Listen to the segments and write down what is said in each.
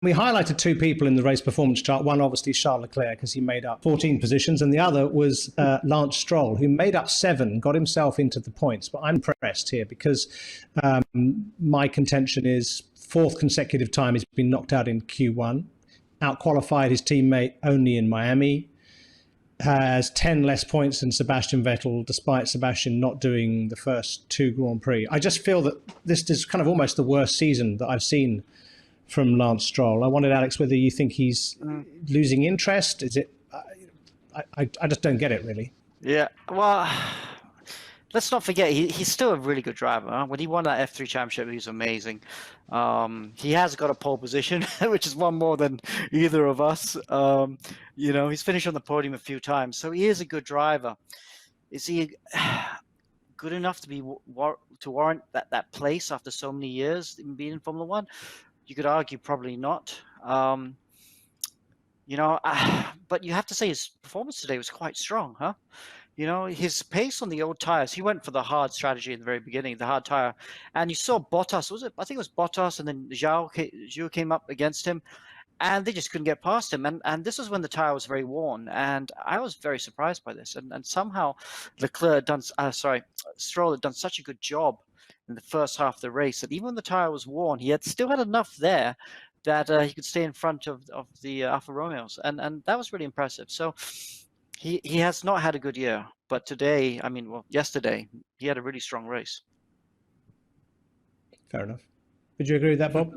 We highlighted two people in the race performance chart. One, obviously, Charles Leclerc, because he made up 14 positions, and the other was Lance Stroll, who made up 7, got himself into the points. But I'm impressed here because my contention is 4th consecutive time he's been knocked out in Q1, outqualified his teammate only in Miami, has 10 less points than Sebastian Vettel, despite Sebastian not doing the first 2 Grand Prix. I just feel that this is kind of almost the worst season that I've seen from Lance Stroll. I wondered, Alex, whether you think he's losing interest. Is it? I just don't get it, really. Yeah, well, let's not forget, he's still a really good driver. Huh? When he won that F3 championship, he was amazing. He has got a pole position, which is one more than either of us. You know, he's finished on the podium a few times, so he is a good driver. Is he good enough to be to warrant that place after so many years in being in Formula One? You could argue probably not. You know, but you have to say his performance today was quite strong, huh? You know, his pace on the old tires, he went for the hard strategy in the very beginning, the hard tire. And you saw Bottas, I think it was Bottas, and then Zhou came up against him, and they just couldn't get past him. And this was when the tire was very worn. And I was very surprised by this. And somehow Stroll had done such a good job in the first half of the race that even when the tire was worn, he still had enough there that he could stay in front of the Alfa Romeos. And that was really impressive. So he has not had a good year, but today, yesterday, he had a really strong race. Fair enough. Would you agree with that, Bob?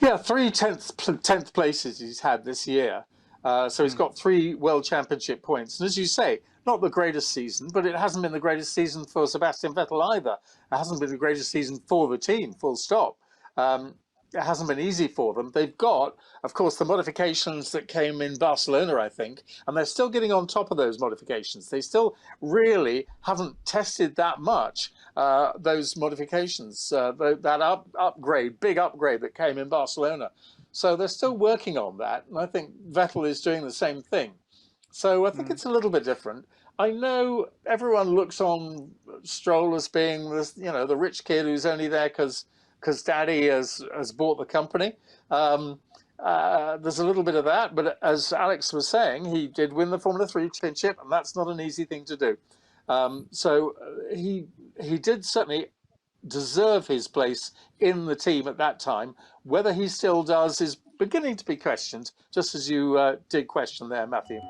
Yeah, 3 10th places he's had this year. So he's got 3 World Championship points. And as you say, not the greatest season, but it hasn't been the greatest season for Sebastian Vettel either. It hasn't been the greatest season for the team, full stop. It hasn't been easy for them. They've got, of course, the modifications that came in Barcelona, I think, and they're still getting on top of those modifications. They still really haven't tested that much, those modifications, that big upgrade that came in Barcelona. So they're still working on that, and I think Vettel is doing the same thing. So I think it's a little bit different. I know everyone looks on Stroll as being this, the rich kid who's only there because Daddy has bought the company. There's a little bit of that, but as Alex was saying, he did win the Formula 3 championship, and that's not an easy thing to do. So he did certainly deserve his place in the team at that time. Whether he still does is beginning to be questioned, just as you did question there, Matthew.